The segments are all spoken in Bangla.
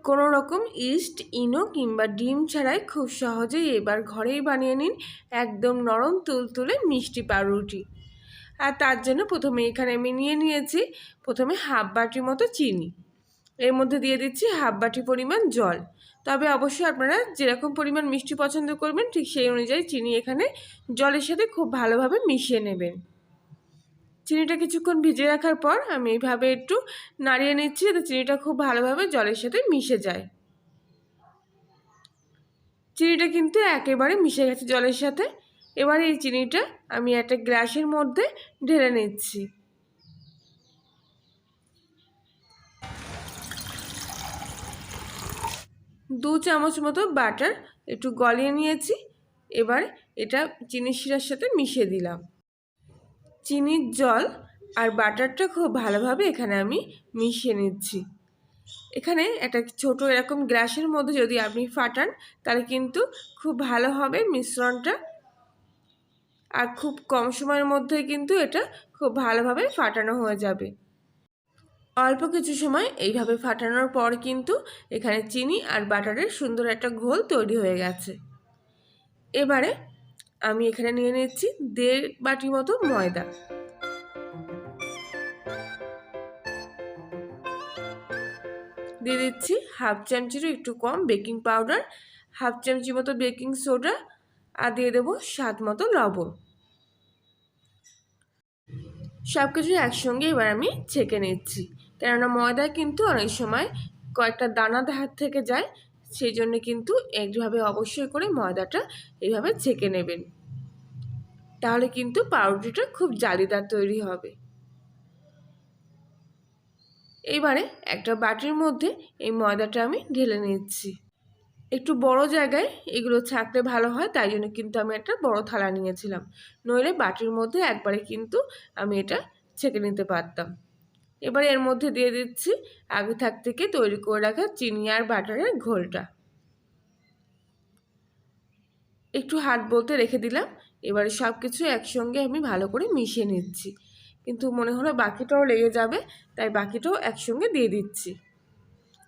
কোনো রকম ইস্ট, ইনো কিংবা ডিম ছাড়াই খুব সহজেই এবার ঘরেই বানিয়ে নিন একদম নরম তুলতুলে মিষ্টি পাউরুটি। আর তার জন্য প্রথমে এখানে আমি নিয়েছি প্রথমে হাফ বাটির মতো চিনি। এর মধ্যে দিয়ে দিচ্ছি হাফ বাটি পরিমাণ জল। তবে অবশ্যই আপনারা যেরকম পরিমাণ মিষ্টি পছন্দ করবেন ঠিক সেই অনুযায়ী চিনি এখানে জলের সাথে খুব ভালোভাবে মিশিয়ে নেবেন। চিনিটা কিছুক্ষণ ভিজিয়ে রাখার পর আমি এইভাবে একটু নাড়িয়ে নিচ্ছি যাতে চিনিটা খুব ভালোভাবে জলের সাথে মিশে যায়। চিনিটা কিন্তু একেবারে মিশে গেছে জলের সাথে। এবার এই চিনিটা আমি একটা গ্লাসের মধ্যে ঢেলে নিচ্ছি। দু চামচ মতো বাটার একটু গলিয়ে নিয়েছি। এবার এটা চিনির শিরার সাথে মিশিয়ে দিলাম। চিনির জল আর বাটারটা খুব ভালোভাবে এখানে আমি মিশিয়ে নিচ্ছি। এখানে একটা ছোট এরকম গ্লাসের মধ্যে যদি আপনি ফাটান তাহলে কিন্তু খুব ভালো হবে মিশ্রণটা, আর খুব কম সময়ের মধ্যে কিন্তু এটা খুব ভালোভাবে ফাটানো হয়ে যাবে। অল্প কিছু সময় এইভাবে ফাটানোর পর কিন্তু এখানে চিনি আর বাটারের সুন্দর একটা ঘোল তৈরি হয়ে গেছে। এবারে আমি এখানে নিয়ে নিচ্ছি 1.5 বাটি মতো ময়দা। দিয়ে দিচ্ছি হাফ চামচিরও একটু কম বেকিং পাউডার, হাফ চামচি মতো বেকিং সোডা, আর দিয়ে দেবো স্বাদ মতো লবণ। সব কিছু একসঙ্গে এবার আমি ছেঁকে নিচ্ছি, কেননা ময়দা কিন্তু অনেক সময় কয়েকটা দানা হাত থেকে যায়, সেই জন্য কিন্তু এইভাবে অবশ্যই করে ময়দাটা এইভাবে ছেঁকে নেবেন, তাহলে কিন্তু পাউরুটিটা খুব জালিদার তৈরি হবে। এইবারে একটা বাটির মধ্যে এই ময়দাটা আমি ঢেলে নিচ্ছি। একটু বড় জায়গায় এগুলো ছাঁকলে ভালো হয়, তাই জন্য কিন্তু আমি একটা বড় থালা নিয়েছিলাম, নইলে বাটির মধ্যে একবারে কিন্তু আমি এটা ছেঁকে নিতে পারতাম। এবার এর মধ্যে দিয়ে দিচ্ছি আগে থেকে তৈরি করে রাখা চিনি আর বাটারের ঘোলটা। একটু হাত বলতে রেখে দিলাম। এবারে সব কিছু একসঙ্গে আমি ভালো করে মিশিয়ে নিচ্ছি, কিন্তু মনে হলো বাকিটাও লেগে যাবে, তাই বাকিটাও একসঙ্গে দিয়ে দিচ্ছি।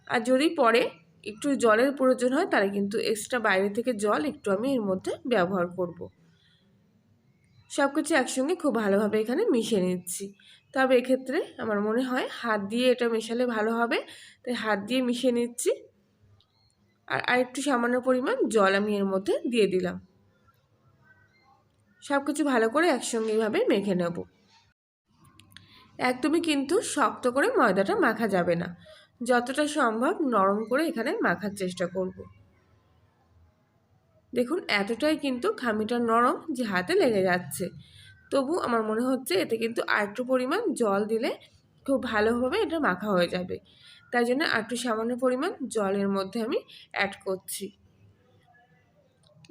আর যদি পরে একটু জলের প্রয়োজন হয় তাহলে কিন্তু এক্সট্রা বাইরে থেকে জল একটু আমি এর মধ্যে ব্যবহার করব। সব কিছু একসঙ্গে খুব ভালোভাবে এখানে মিশিয়ে নিচ্ছি। তবে এক্ষেত্রে আমার মনে হয় হাত দিয়ে এটা মেশালে ভালো হবে, তাই হাত দিয়ে মিশিয়ে নিচ্ছি। আর আরেকটু সামান্য পরিমাণ জল আমি এর মধ্যে দিয়ে দিলাম। সব কিছু ভালো করে একসঙ্গে এইভাবে মেখে নেব। একদমই কিন্তু শক্ত করে ময়দাটা মাখা যাবে না, যতটা সম্ভব নরম করে এখানে মাখার চেষ্টা করব। দেখুন এতটাই কিন্তু খামিটা নরম যে হাতে লেগে যাচ্ছে, তবু আমার মনে হচ্ছে এতে কিন্তু আরেকটু পরিমাণ জল দিলে খুব ভালোভাবে এটা মাখা হয়ে যাবে, তাই জন্য আরেকটু সামান্য পরিমাণ জলের মধ্যে আমি অ্যাড করছি।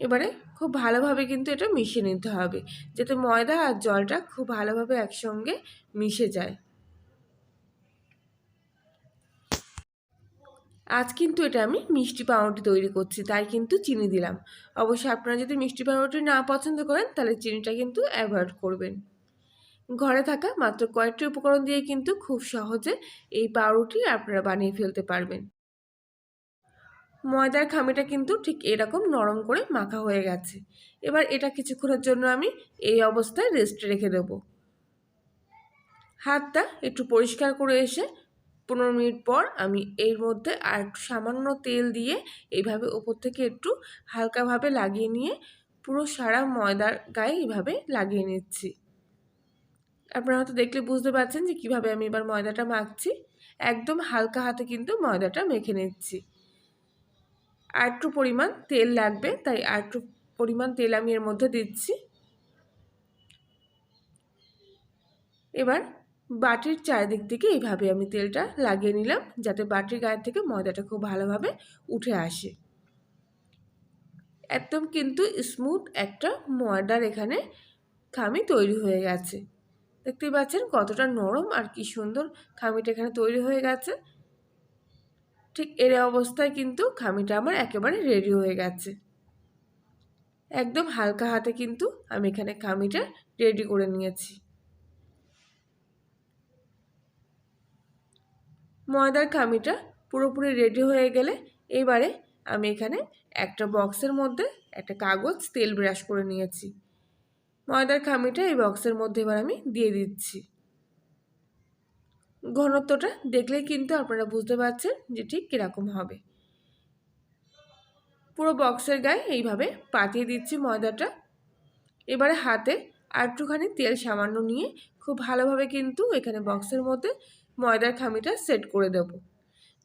এবারে খুব ভালোভাবে কিন্তু এটা মিশিয়ে নিতে হবে, যাতে ময়দা আর জলটা খুব ভালোভাবে একসঙ্গে মিশে যায়। আজ কিন্তু এটা আমি মিষ্টি পাউরুটি তৈরি করছি, তাই কিন্তু চিনি দিলাম। অবশ্যই আপনারা যদি মিষ্টি পাউরুটি না পছন্দ করেন তাহলে চিনিটা কিন্তু অ্যাভয়েড করবেন। ঘরে থাকা মাত্র কয়েকটি উপকরণ দিয়ে কিন্তু খুব সহজে এই পাউরুটি আপনারা বানিয়ে ফেলতে পারবেন। ময়দার খামিটা কিন্তু ঠিক এরকম নরম করে মাখা হয়ে গেছে। এবার এটা কিছুক্ষণের জন্য আমি এই অবস্থায় রেস্টে রেখে দেব। হাতটা একটু পরিষ্কার করে এসে 15 মিনিট পর আমি এর মধ্যে আর একটু সামান্য তেল দিয়ে এইভাবে উপর থেকে একটু হালকাভাবে লাগিয়ে নিয়ে পুরো সারা ময়দার গায়ে এইভাবে লাগিয়ে নিচ্ছি। আপনারা হয়তো দেখলে বুঝতে পারছেন যে কীভাবে আমি এবার ময়দাটা মাখছি। একদম হালকা হাতে কিন্তু ময়দাটা মেখে নিচ্ছি। আর একটু পরিমাণ তেল লাগবে, তাই আর একটু পরিমাণ তেল আমি এর মধ্যে দিচ্ছি। এবার বাটির চারিদিক থেকে এইভাবে আমি তেলটা লাগিয়ে নিলাম, যাতে বাটির গায়ে থেকে ময়দাটা খুব ভালোভাবে উঠে আসে। একদম কিন্তু স্মুথ একটা ময়দার এখানে খামি তৈরি হয়ে গেছে। দেখতেই পাচ্ছেন কতটা নরম আর কি সুন্দর খামিটা এখানে তৈরি হয়ে গেছে। ঠিক এর অবস্থায় কিন্তু খামিটা আমার একেবারে রেডি হয়ে গেছে। একদম হালকা হাতে কিন্তু আমি এখানে খামিটা রেডি করে নিয়েছি। ময়দার খামিটা পুরোপুরি রেডি হয়ে গেলে এবারে আমি এখানে একটা বক্সের মধ্যে একটা কাগজ তেল ব্রাশ করে নিয়েছি। ময়দার খামিটা এই বক্সের মধ্যে এবার আমি দিয়ে দিচ্ছি। ঘনত্বটা দেখলেই কিন্তু আপনারা বুঝতে পারছেন যে ঠিক কীরকম হবে। পুরো বক্সের গায়ে এইভাবে পাঠিয়ে দিচ্ছি ময়দাটা। এবারে হাতে আর একটুখানি তেল সামান্য নিয়ে খুব ভালোভাবে কিন্তু এখানে বক্সের মধ্যে ময়দার খামিটা সেট করে দেব,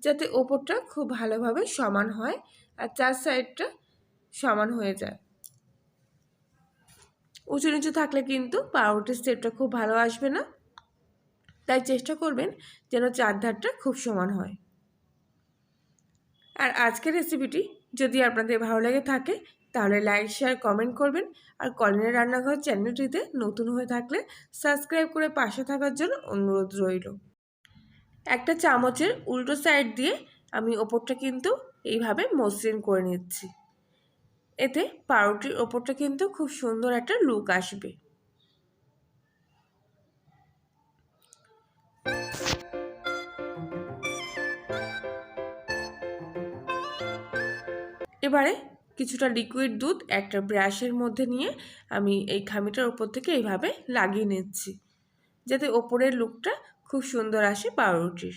যাতে ওপরটা খুব ভালোভাবে সমান হয় আর চার সাইডটা সমান হয়ে যায়। উঁচু নিচু থাকলে কিন্তু পাউরুটির সেটটা খুব ভালো আসবে না, তাই চেষ্টা করবেন যেন চারধারটা খুব সমান হয়। আর আজকের রেসিপিটি যদি আপনাদের ভালো লেগে থাকে তাহলে লাইক শেয়ার কমেন্ট করবেন। আর কলিনের রান্নাঘর চ্যানেলটিতে নতুন হয়ে থাকলে সাবস্ক্রাইব করে পাশে থাকার জন্য অনুরোধ রইল। একটা চামচের উল্টো সাইড দিয়ে আমি ওপরটা কিন্তু এইভাবে মসৃণ করে নিচ্ছি। এতে পাউরুটির ওপরটা কিন্তু খুব সুন্দর একটা লুক আসবে। এবারে কিছুটা লিকুইড দুধ একটা ব্রাশের মধ্যে নিয়ে আমি এই খামিটার ওপর থেকে এইভাবে লাগিয়ে নিচ্ছি, যাতে ওপরের লুকটা খুব সুন্দর আসে পাউরুটির।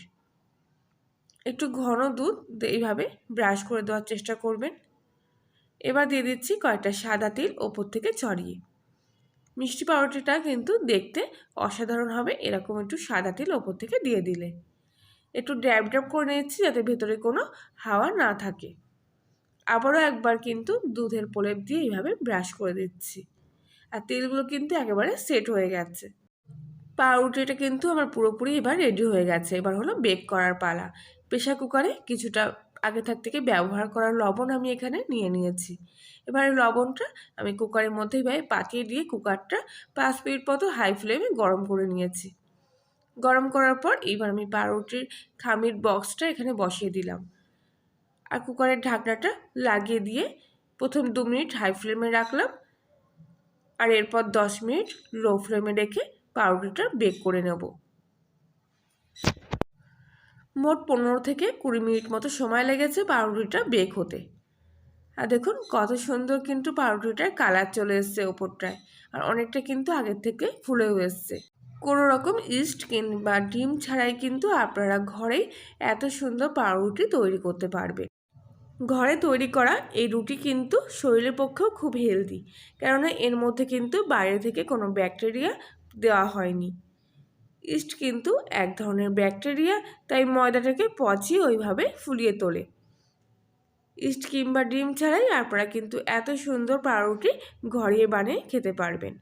একটু ঘন দুধ এইভাবে ব্রাশ করে দেওয়ার চেষ্টা করবেন। এবার দিয়ে দিচ্ছি কয়েকটা সাদা তিল ওপর থেকে ছড়িয়ে। মিষ্টি পাউরুটিটা কিন্তু দেখতে অসাধারণ হবে এরকম একটু সাদা তিল ওপর থেকে দিয়ে দিলে। একটু ড্যাব ড্যাব করে নিচ্ছি যাতে ভেতরে কোনো হাওয়া না থাকে। আবারও একবার কিন্তু দুধের প্রলেপ দিয়ে এইভাবে ব্রাশ করে দিচ্ছি। আর তেলগুলো কিন্তু একেবারে সেট হয়ে গেছে। পাউরুটিটা কিন্তু আমার পুরোপুরি এবার রেডি হয়ে গেছে। এবার হলো বেক করার পালা। প্রেশার কুকারে কিছুটা আগে থেকে ব্যবহার করা লবণ আমি এখানে নিয়ে নিয়েছি। এবার লবণটা আমি কুকারের মধ্যে এভাবে পাঠিয়ে দিয়ে কুকারটা 5 মিনিট মতো হাই ফ্লেমে গরম করে নিয়েছি। গরম করার পর এবার আমি পাউরুটির খামির বক্সটা এখানে বসিয়ে দিলাম। আর কুকারের ঢাকনাটা লাগিয়ে দিয়ে প্রথম 2 মিনিট হাই ফ্লেমে রাখলাম, আর এরপর 10 মিনিট লো ফ্লেমে রেখে পাউরুটিটা বেক করে নেব। মোট 15 থেকে 20 মিনিট মতো সময় লেগেছে পাউরুটিটা বেক হতে। আর দেখুন কত সুন্দর কিন্তু পাউরুটিটার কালার চলে এসছে ওপরটায়, আর অনেকটা কিন্তু আগের থেকে ফুলেও এসছে। কোনো রকম ইস্ট কিংবা ডিম ছাড়াই কিন্তু আপনারা ঘরেই এত সুন্দর পাউরুটি তৈরি করতে পারবেন। ঘরে তৈরি করা এই রুটি কিন্তু শরীরের পক্ষেও খুব হেলদি, কেননা এর মধ্যে কিন্তু বাইরে থেকে কোনো ব্যাকটেরিয়া দেওয়া হয়নি। ইস্ট কিন্তু এক ধরনের ব্যাকটেরিয়া, তাই ময়দাটাকে পচিয়ে ওইভাবে ফুলিয়ে তোলে। ইস্ট কিংবা ডিম ছাড়াই আপনারা কিন্তু এত সুন্দর পাউরুটি ঘরে বানিয়ে খেতে পারবেন।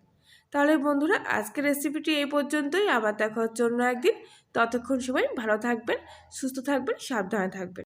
তাহলে বন্ধুরা আজকের রেসিপিটি এই পর্যন্তই। আবার দেখা হচ্ছে অন্য একদিন। ততক্ষণ সবাই ভালো থাকবেন, সুস্থ থাকবেন, সাবধানে থাকবেন।